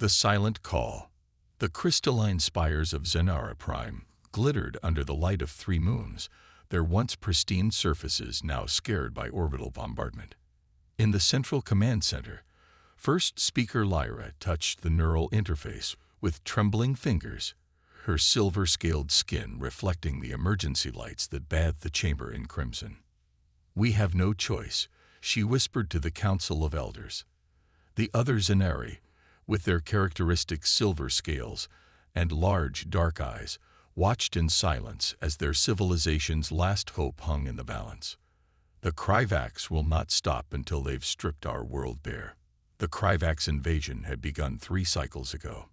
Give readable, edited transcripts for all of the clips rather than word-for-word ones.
The Silent Call. The crystalline spires of Zanara Prime glittered under the light of 3 moons, their once pristine surfaces now scared by orbital bombardment. In the central command center, First Speaker Lyra touched the neural interface with trembling fingers, her silver-scaled skin reflecting the emergency lights that bathed the chamber in crimson. "We have no choice," she whispered to the Council of Elders. The other Zanari, with their characteristic silver scales and large dark eyes, watched in silence as their civilization's last hope hung in the balance. The Kryvax will not stop until they've stripped our world bare. The Kryvax invasion had begun 3 cycles ago.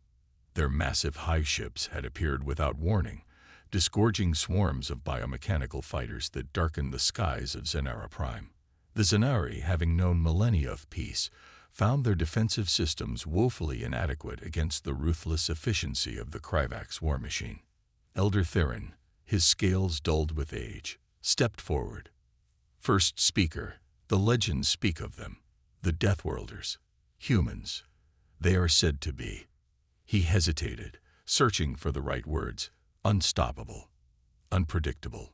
Their massive hive ships had appeared without warning, disgorging swarms of biomechanical fighters that darkened the skies of Zanara Prime. The Zanari, having known millennia of peace, found their defensive systems woefully inadequate against the ruthless efficiency of the Kryvax war machine. Elder Theron, his scales dulled with age, stepped forward. "First Speaker, the legends speak of them, the Deathworlders, humans. They are said to be." He hesitated, searching for the right words. Unstoppable, unpredictable,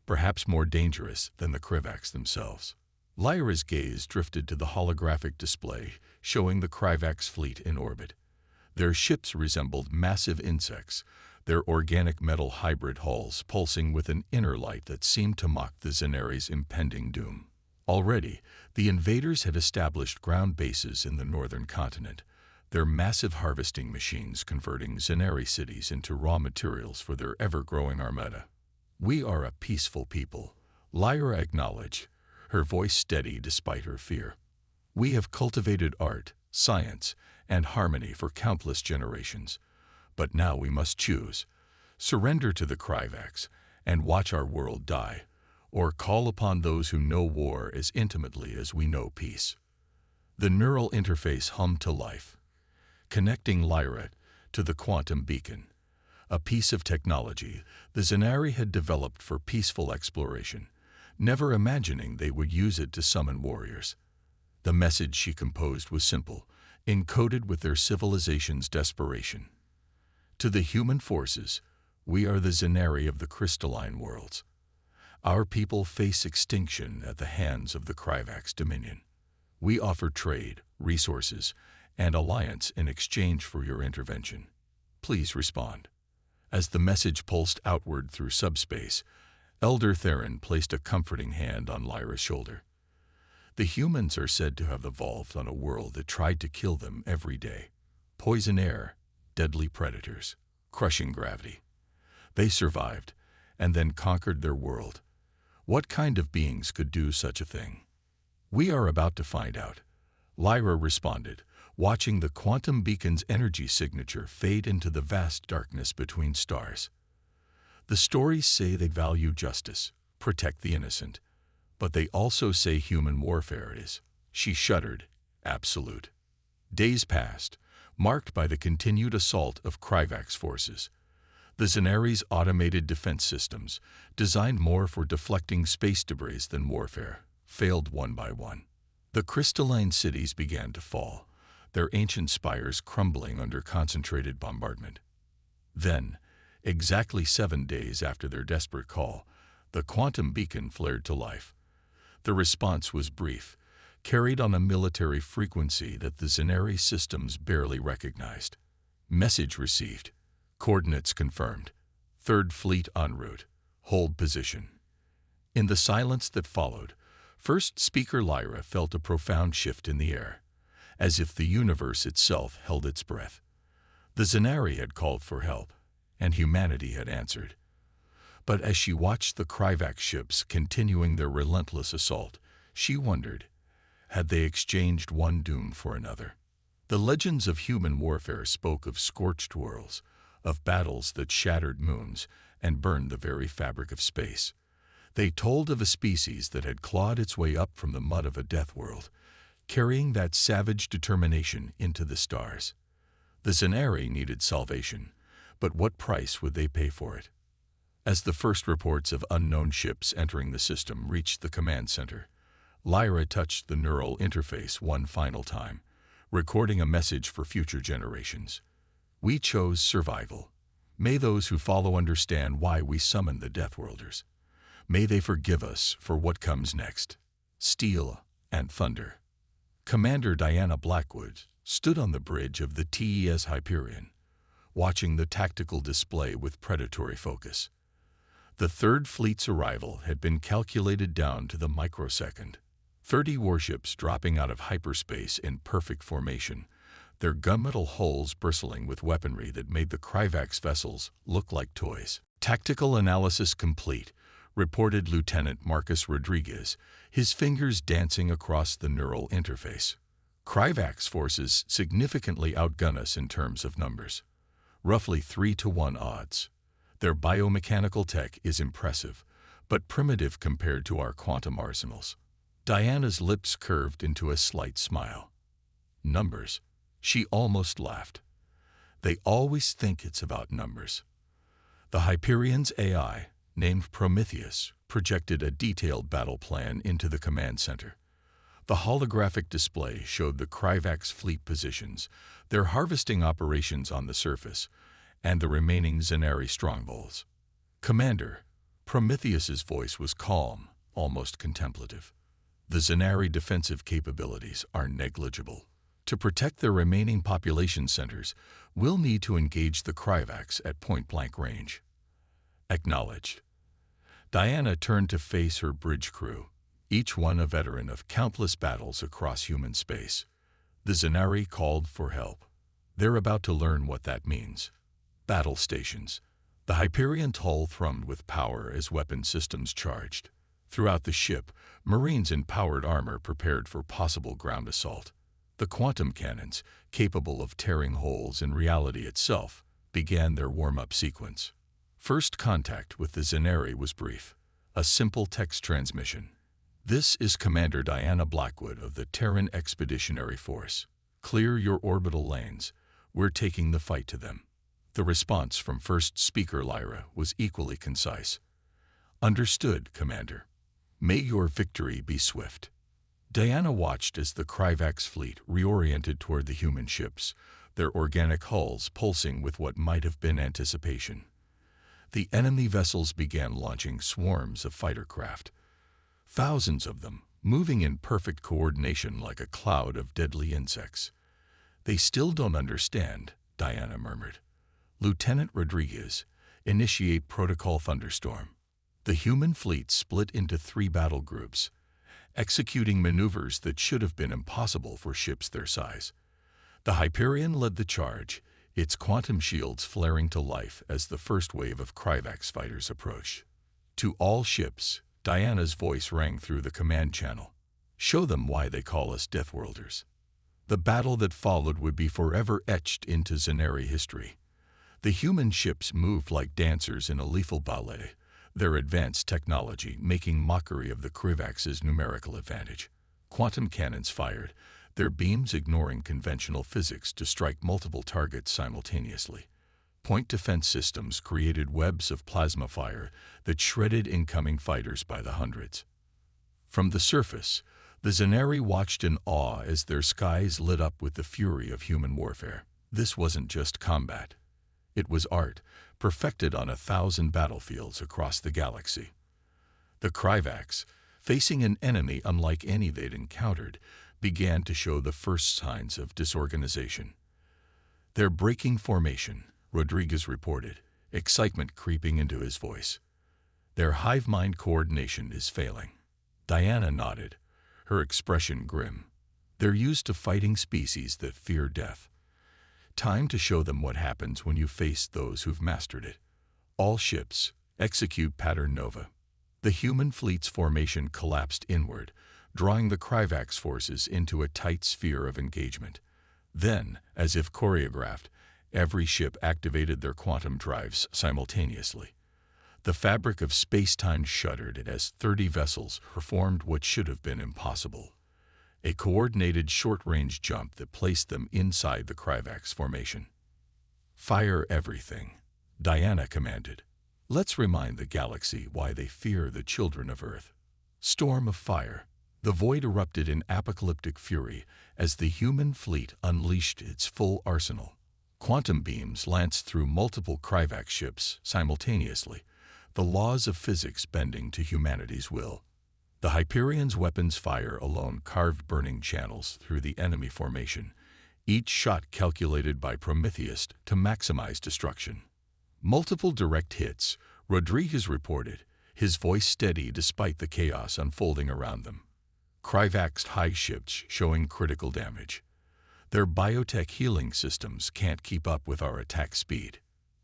perhaps more dangerous than the Kryvax themselves. Lyra's gaze drifted to the holographic display showing the Kryvax fleet in orbit. Their ships resembled massive insects, their organic metal hybrid hulls pulsing with an inner light that seemed to mock the Zanari's impending doom. Already, the invaders had established ground bases in the northern continent, their massive harvesting machines converting Zanari cities into raw materials for their ever-growing armada. "We are a peaceful people," Lyra acknowledged, her voice steady despite her fear. "We have cultivated art, science, and harmony for countless generations. But now we must choose: surrender to the Kryvax and watch our world die, or call upon those who know war as intimately as we know peace." The neural interface hummed to life, connecting Lyra to the quantum beacon, a piece of technology the Zanari had developed for peaceful exploration, never imagining they would use it to summon warriors. The message she composed was simple, encoded with their civilization's desperation. "To the human forces, we are the Zanari of the crystalline worlds. Our people face extinction at the hands of the Kryvax dominion. We offer trade, resources, and alliance in exchange for your intervention. Please respond." As the message pulsed outward through subspace, Elder Theron placed a comforting hand on Lyra's shoulder. "The humans are said to have evolved on a world that tried to kill them every day. Poison air, deadly predators, crushing gravity. They survived, and then conquered their world. What kind of beings could do such a thing?" "We are about to find out," Lyra responded, watching the quantum beacon's energy signature fade into the vast darkness between stars. "The stories say they value justice, protect the innocent, but they also say human warfare is," she shuddered, "absolute." Days passed, marked by the continued assault of Kryvax forces. The Zanari's automated defense systems, designed more for deflecting space debris than warfare, failed one by one. The crystalline cities began to fall, their ancient spires crumbling under concentrated bombardment. Then, exactly 7 days after their desperate call, the quantum beacon flared to life. The response was brief, carried on a military frequency that the Zanari systems barely recognized. "Message received. Coordinates confirmed. 3rd Fleet en route. Hold position." In the silence that followed, First Speaker Lyra felt a profound shift in the air, as if the universe itself held its breath. The Zanari had called for help, and humanity had answered. But as she watched the Kryvax ships continuing their relentless assault, she wondered, had they exchanged one doom for another? The legends of human warfare spoke of scorched worlds, of battles that shattered moons and burned the very fabric of space. They told of a species that had clawed its way up from the mud of a death world, carrying that savage determination into the stars. The Zanari needed salvation, but what price would they pay for it? As the first reports of unknown ships entering the system reached the command center, Lyra touched the neural interface one final time, recording a message for future generations. We chose survival. May those who follow understand why we summoned the Deathworlders. May they forgive us for what comes next. Steel and thunder. Commander Diana Blackwood stood on the bridge of the TES Hyperion, watching the tactical display with predatory focus. The Third Fleet's arrival had been calculated down to the microsecond. 30 warships dropping out of hyperspace in perfect formation, their gunmetal hulls bristling with weaponry that made the Kryvax vessels look like toys. Tactical analysis complete, reported Lieutenant Marcus Rodriguez, his fingers dancing across the neural interface. Kryvax forces significantly outgun us in terms of numbers. Roughly 3-to-1 odds. Their biomechanical tech is impressive, but primitive compared to our quantum arsenals. Diana's lips curved into a slight smile. Numbers. She almost laughed. They always think it's about numbers. The Hyperion's AI, named Prometheus, projected a detailed battle plan into the command center. The holographic display showed the Kryvax fleet positions, their harvesting operations on the surface, and the remaining Zenari strongholds. Commander, Prometheus's voice was calm, almost contemplative. The Zenari defensive capabilities are negligible. To protect their remaining population centers, we'll need to engage the Kryvax at point-blank range. Acknowledged. Diana turned to face her bridge crew, each one a veteran of countless battles across human space. The Zenari called for help. They're about to learn what that means. Battle stations. The Hyperion hull thrummed with power as weapon systems charged. Throughout the ship, Marines in powered armor prepared for possible ground assault. The quantum cannons, capable of tearing holes in reality itself, began their warm-up sequence. First contact with the Zenari was brief, a simple text transmission. This is Commander Diana Blackwood of the Terran Expeditionary Force. Clear your orbital lanes. We're taking the fight to them. The response from First Speaker Lyra was equally concise. Understood, Commander. May your victory be swift. Diana watched as the Kryvax fleet reoriented toward the human ships, their organic hulls pulsing with what might have been anticipation. The enemy vessels began launching swarms of fighter craft. Thousands of them, moving in perfect coordination like a cloud of deadly insects. They still don't understand, Diana murmured. Lieutenant Rodriguez, initiate Protocol Thunderstorm. The human fleet split into 3 battle groups, executing maneuvers that should have been impossible for ships their size. The Hyperion led the charge, its quantum shields flaring to life as the first wave of Kryvax fighters approached. To all ships, Diana's voice rang through the command channel. Show them why they call us Deathworlders. The battle that followed would be forever etched into Zenari history. The human ships moved like dancers in a lethal ballet, their advanced technology making mockery of the Kryvax's numerical advantage. Quantum cannons fired, their beams ignoring conventional physics to strike multiple targets simultaneously. Point defense systems created webs of plasma fire that shredded incoming fighters by the hundreds. From the surface, the Zenari watched in awe as their skies lit up with the fury of human warfare. This wasn't just combat. It was art, perfected on 1,000 battlefields across the galaxy. The Kryvax, facing an enemy unlike any they'd encountered, began to show the first signs of disorganization. They're breaking formation, Rodriguez reported, excitement creeping into his voice. Their hive-mind coordination is failing. Diana nodded, her expression grim. They're used to fighting species that fear death. Time to show them what happens when you face those who've mastered it. All ships, execute Pattern Nova. The human fleet's formation collapsed inward, drawing the Kryvax forces into a tight sphere of engagement. Then, as if choreographed, every ship activated their quantum drives simultaneously. The fabric of space-time shuddered as 30 vessels performed what should have been impossible. A coordinated short-range jump that placed them inside the Kryvax formation. Fire everything, Diana commanded. Let's remind the galaxy why they fear the children of Earth. Storm of fire. The void erupted in apocalyptic fury as the human fleet unleashed its full arsenal. Quantum beams lanced through multiple Kryvax ships simultaneously, the laws of physics bending to humanity's will. The Hyperion's weapons fire alone carved burning channels through the enemy formation, each shot calculated by Prometheus to maximize destruction. Multiple direct hits, Rodriguez reported, his voice steady despite the chaos unfolding around them. Kryvax high ships showing critical damage. Their biotech healing systems can't keep up with our attack speed.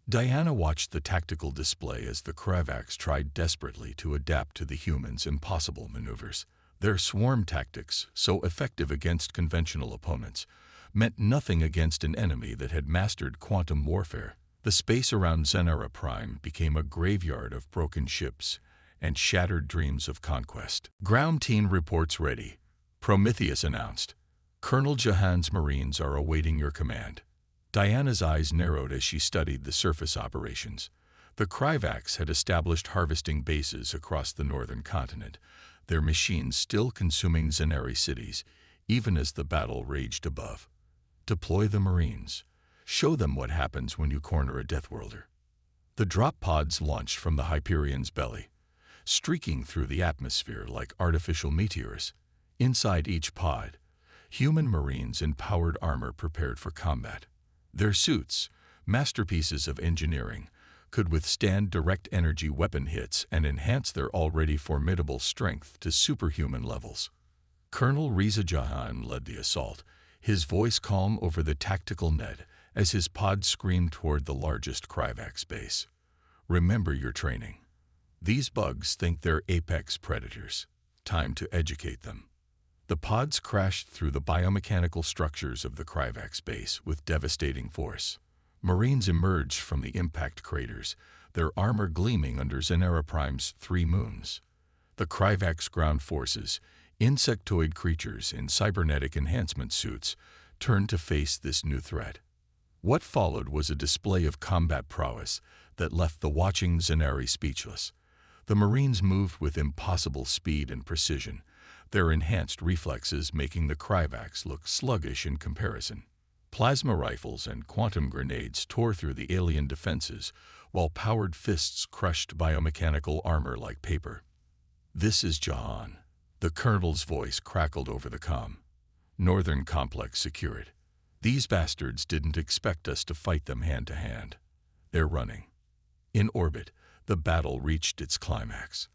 Diana watched the tactical display as the Kryvax tried desperately to adapt to the humans' impossible maneuvers. Their swarm tactics, so effective against conventional opponents, meant nothing against an enemy that had mastered quantum warfare. The space around Zenara Prime became a graveyard of broken ships and shattered dreams of conquest. Ground team reports ready, Prometheus announced. Colonel Jahan's Marines are awaiting your command. Diana's eyes narrowed as she studied the surface operations. The Kryvax had established harvesting bases across the northern continent, their machines still consuming Zenari cities, even as the battle raged above. Deploy the Marines. Show them what happens when you corner a Deathworlder. The drop pods launched from the Hyperion's belly, streaking through the atmosphere like artificial meteors. Inside each pod, human Marines in powered armor prepared for combat. Their suits, masterpieces of engineering, could withstand direct energy weapon hits and enhance their already formidable strength to superhuman levels. Colonel Reza Jahan led the assault, his voice calm over the tactical net as his pod screamed toward the largest Kryvax base. Remember your training. These bugs think they're apex predators. Time to educate them. The pods crashed through the biomechanical structures of the Kryvax base with devastating force. Marines emerged from the impact craters, their armor gleaming under Zenara Prime's 3 moons. The Kryvax ground forces, insectoid creatures in cybernetic enhancement suits, turned to face this new threat. What followed was a display of combat prowess that left the watching Zenari speechless. The Marines moved with impossible speed and precision, their enhanced reflexes making the Kryvax look sluggish in comparison. Plasma rifles and quantum grenades tore through the alien defenses, while powered fists crushed biomechanical armor like paper. This is Jahan. The colonel's voice crackled over the comm. Northern complex secured. These bastards didn't expect us to fight them hand to hand. They're running. In orbit, the battle reached its climax.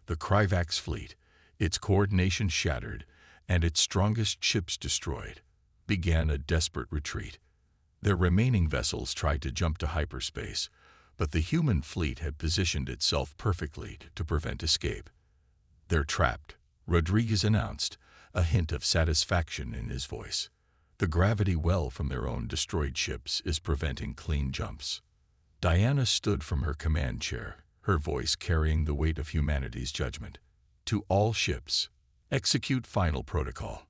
The Kryvax fleet, its coordination shattered and its strongest ships destroyed, began a desperate retreat. Their remaining vessels tried to jump to hyperspace, but the human fleet had positioned itself perfectly to prevent escape. They're trapped, Rodriguez announced, a hint of satisfaction in his voice. The gravity well from their own destroyed ships is preventing clean jumps. Diana stood from her command chair, her voice carrying the weight of humanity's judgment. To all ships, execute final protocol.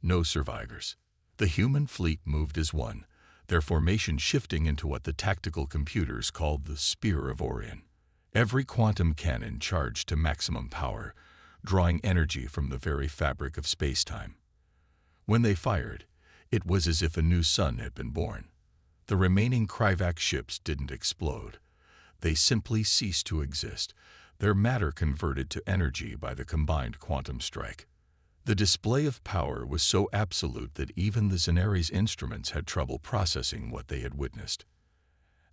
No survivors. The human fleet moved as one, their formation shifting into what the tactical computers called the Spear of Orion. Every quantum cannon charged to maximum power, drawing energy from the very fabric of space-time. When they fired, it was as if a new sun had been born. The remaining Kryvax ships didn't explode. They simply ceased to exist, their matter converted to energy by the combined quantum strike. The display of power was so absolute that even the Zenari's instruments had trouble processing what they had witnessed.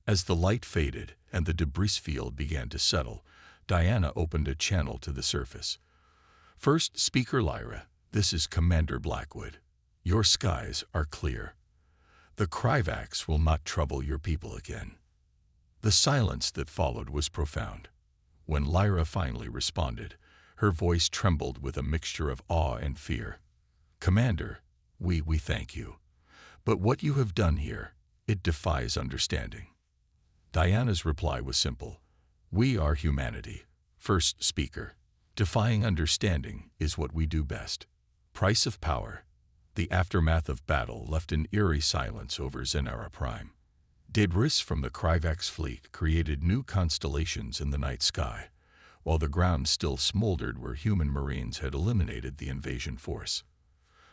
As the light faded and the debris field began to settle, Diana opened a channel to the surface. First Speaker Lyra, this is Commander Blackwood. Your skies are clear. The Kryvax will not trouble your people again. The silence that followed was profound. When Lyra finally responded, her voice trembled with a mixture of awe and fear. Commander, we thank you. But what you have done here, it defies understanding. Diana's reply was simple. We are humanity. First Speaker. Defying understanding is what we do best. Price of power. The aftermath of battle left an eerie silence over Zenara Prime. Debris from the Kryvax fleet created new constellations in the night sky, while the ground still smoldered where human Marines had eliminated the invasion force.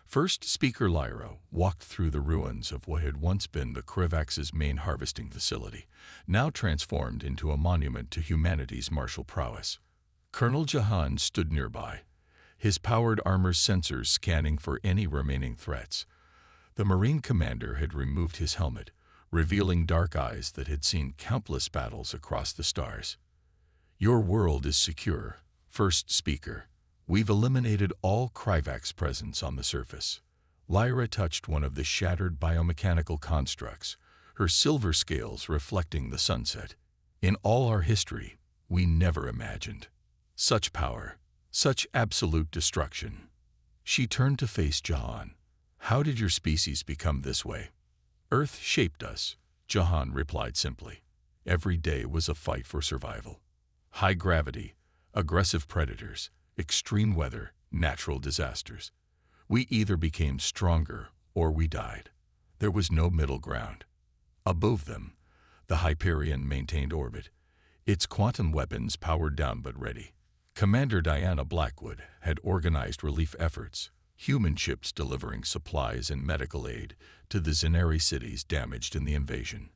First Speaker Lyra walked through the ruins of what had once been the Krivax's main harvesting facility, now transformed into a monument to humanity's martial prowess. Colonel Jahan stood nearby, his powered armor sensors scanning for any remaining threats. The Marine commander had removed his helmet, revealing dark eyes that had seen countless battles across the stars. "Your world is secure, First Speaker. We've eliminated all Krivax presence on the surface." Lyra touched one of the shattered biomechanical constructs, her silver scales reflecting the sunset. "In all our history, we never imagined such power, such absolute destruction." She turned to face Jahan. "How did your species become this way?" "Earth shaped us," Jahan replied simply. "Every day was a fight for survival. High gravity, aggressive predators, extreme weather, natural disasters. We either became stronger or we died. There was no middle ground." Above them, the Hyperion maintained orbit, its quantum weapons powered down but ready. Commander Diana Blackwood had organized relief efforts, human ships delivering supplies and medical aid to the Zenari cities damaged in the invasion.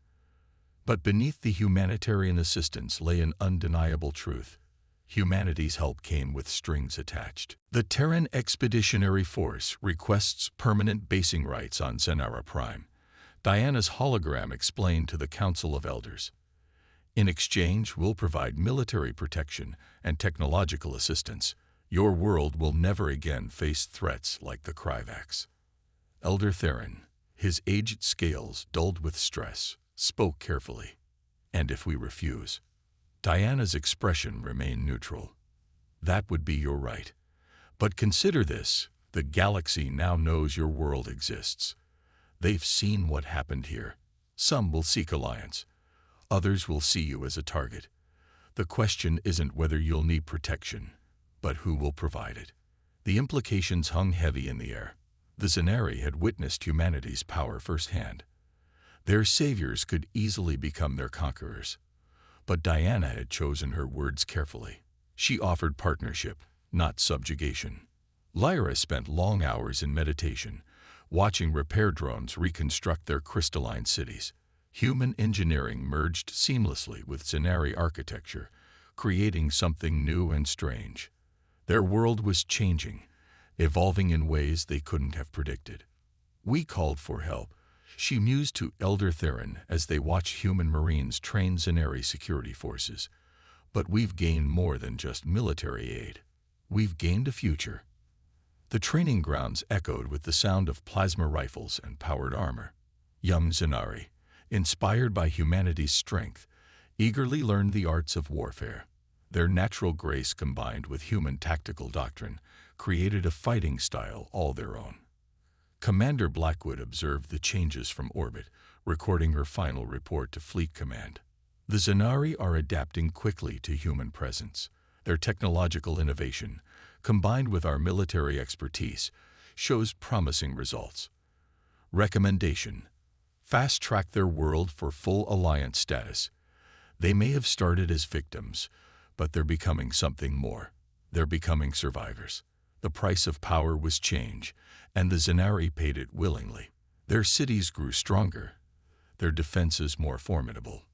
But beneath the humanitarian assistance lay an undeniable truth. Humanity's help came with strings attached. The Terran Expeditionary Force requests permanent basing rights on Zenara Prime, Diana's hologram explained to the Council of Elders. "In exchange, we'll provide military protection and technological assistance. Your world will never again face threats like the Krivax." Elder Theron, his aged scales dulled with stress, spoke carefully. "And if we refuse?" Diana's expression remained neutral. "That would be your right. But consider this, the galaxy now knows your world exists. They've seen what happened here. Some will seek alliance. Others will see you as a target. The question isn't whether you'll need protection, but who will provide it." The implications hung heavy in the air. The Zenari had witnessed humanity's power firsthand. Their saviors could easily become their conquerors. But Diana had chosen her words carefully. She offered partnership, not subjugation. Lyra spent long hours in meditation, watching repair drones reconstruct their crystalline cities. Human engineering merged seamlessly with Zenari architecture, creating something new and strange. Their world was changing, evolving in ways they couldn't have predicted. "We called for help," she mused to Elder Theron as they watched human Marines train Zenari security forces. "But we've gained more than just military aid. We've gained a future." The training grounds echoed with the sound of plasma rifles and powered armor. Young Zenari, inspired by humanity's strength, eagerly learned the arts of warfare. Their natural grace combined with human tactical doctrine created a fighting style all their own. Commander Blackwood observed the changes from orbit, recording her final report to Fleet Command. "The Zenari are adapting quickly to human presence. Their technological innovation, combined with our military expertise, shows promising results. Recommendation: fast-track their world for full alliance status. They may have started as victims, but they're becoming something more. They're becoming survivors. The price of power was change, and the Zenari paid it willingly. Their cities grew stronger, their defenses more formidable.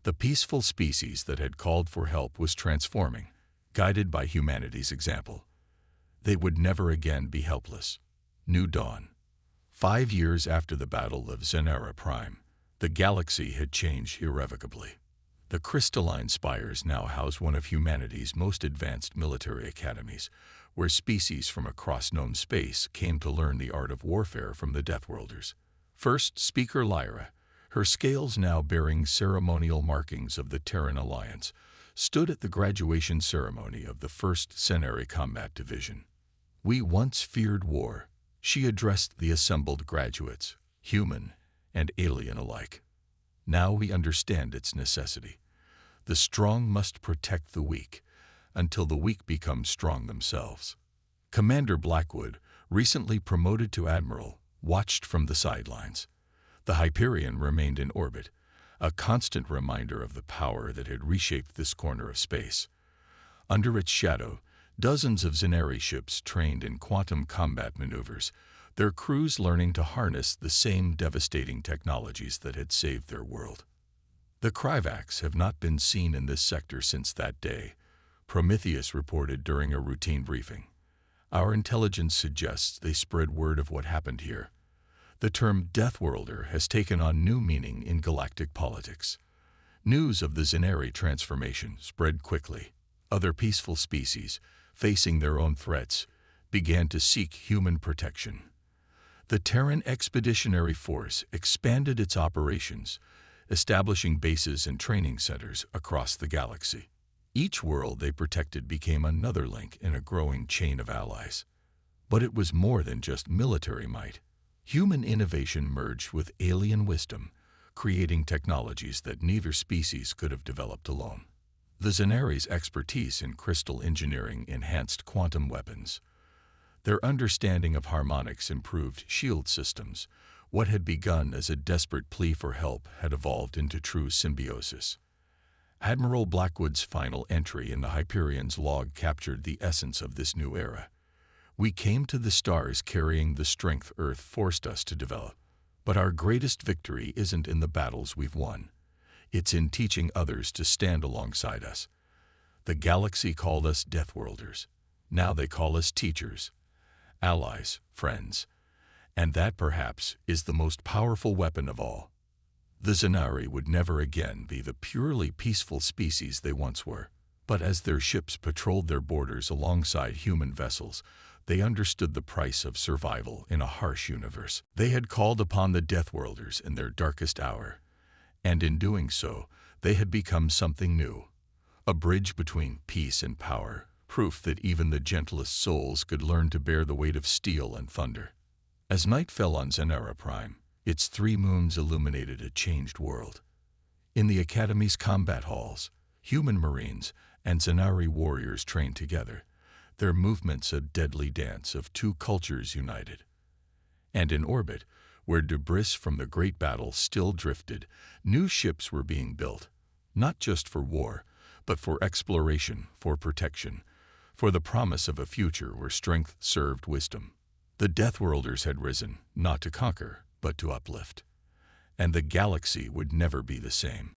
The peaceful species that had called for help was transforming, guided by humanity's example. They would never again be helpless." New dawn. 5 years after the Battle of Zenara Prime, the galaxy had changed irrevocably. The crystalline spires now house one of humanity's most advanced military academies, where species from across known space came to learn the art of warfare from the Deathworlders. First Speaker Lyra, her scales now bearing ceremonial markings of the Terran Alliance, stood at the graduation ceremony of the 1st Zenari Combat Division. "We once feared war," she addressed the assembled graduates, human and alien alike. "Now we understand its necessity. The strong must protect the weak, until the weak become strong themselves." Commander Blackwood, recently promoted to Admiral, watched from the sidelines. The Hyperion remained in orbit, a constant reminder of the power that had reshaped this corner of space. Under its shadow, dozens of Zenari ships trained in quantum combat maneuvers, their crews learning to harness the same devastating technologies that had saved their world. The Kryvax have not been seen in this sector since that day, Prometheus reported during a routine briefing. Our intelligence suggests they spread word of what happened here. The term Deathworlder has taken on new meaning in galactic politics. News of the Zenari transformation spread quickly. Other peaceful species, facing their own threats, began to seek human protection. The Terran Expeditionary Force expanded its operations, establishing bases and training centers across the galaxy. Each world they protected became another link in a growing chain of allies. But it was more than just military might. Human innovation merged with alien wisdom, creating technologies that neither species could have developed alone. The Zenari's expertise in crystal engineering enhanced quantum weapons. Their understanding of harmonics improved shield systems. What had begun as a desperate plea for help had evolved into true symbiosis. Admiral Blackwood's final entry in the Hyperion's log captured the essence of this new era. We came to the stars carrying the strength Earth forced us to develop. But our greatest victory isn't in the battles we've won. It's in teaching others to stand alongside us. The galaxy called us Deathworlders. Now they call us teachers, allies, friends. And that, perhaps, is the most powerful weapon of all. The Zenari would never again be the purely peaceful species they once were. But as their ships patrolled their borders alongside human vessels, they understood the price of survival in a harsh universe. They had called upon the Deathworlders in their darkest hour, and in doing so, they had become something new. A bridge between peace and power, proof that even the gentlest souls could learn to bear the weight of steel and thunder. As night fell on Zenara Prime, its 3 moons illuminated a changed world. In the Academy's combat halls, human marines and Zenari warriors trained together, their movements a deadly dance of 2 cultures united. And in orbit, where debris from the great battle still drifted, new ships were being built, not just for war, but for exploration, for protection, for the promise of a future where strength served wisdom. The Deathworlders had risen, not to conquer, but to uplift. And the galaxy would never be the same.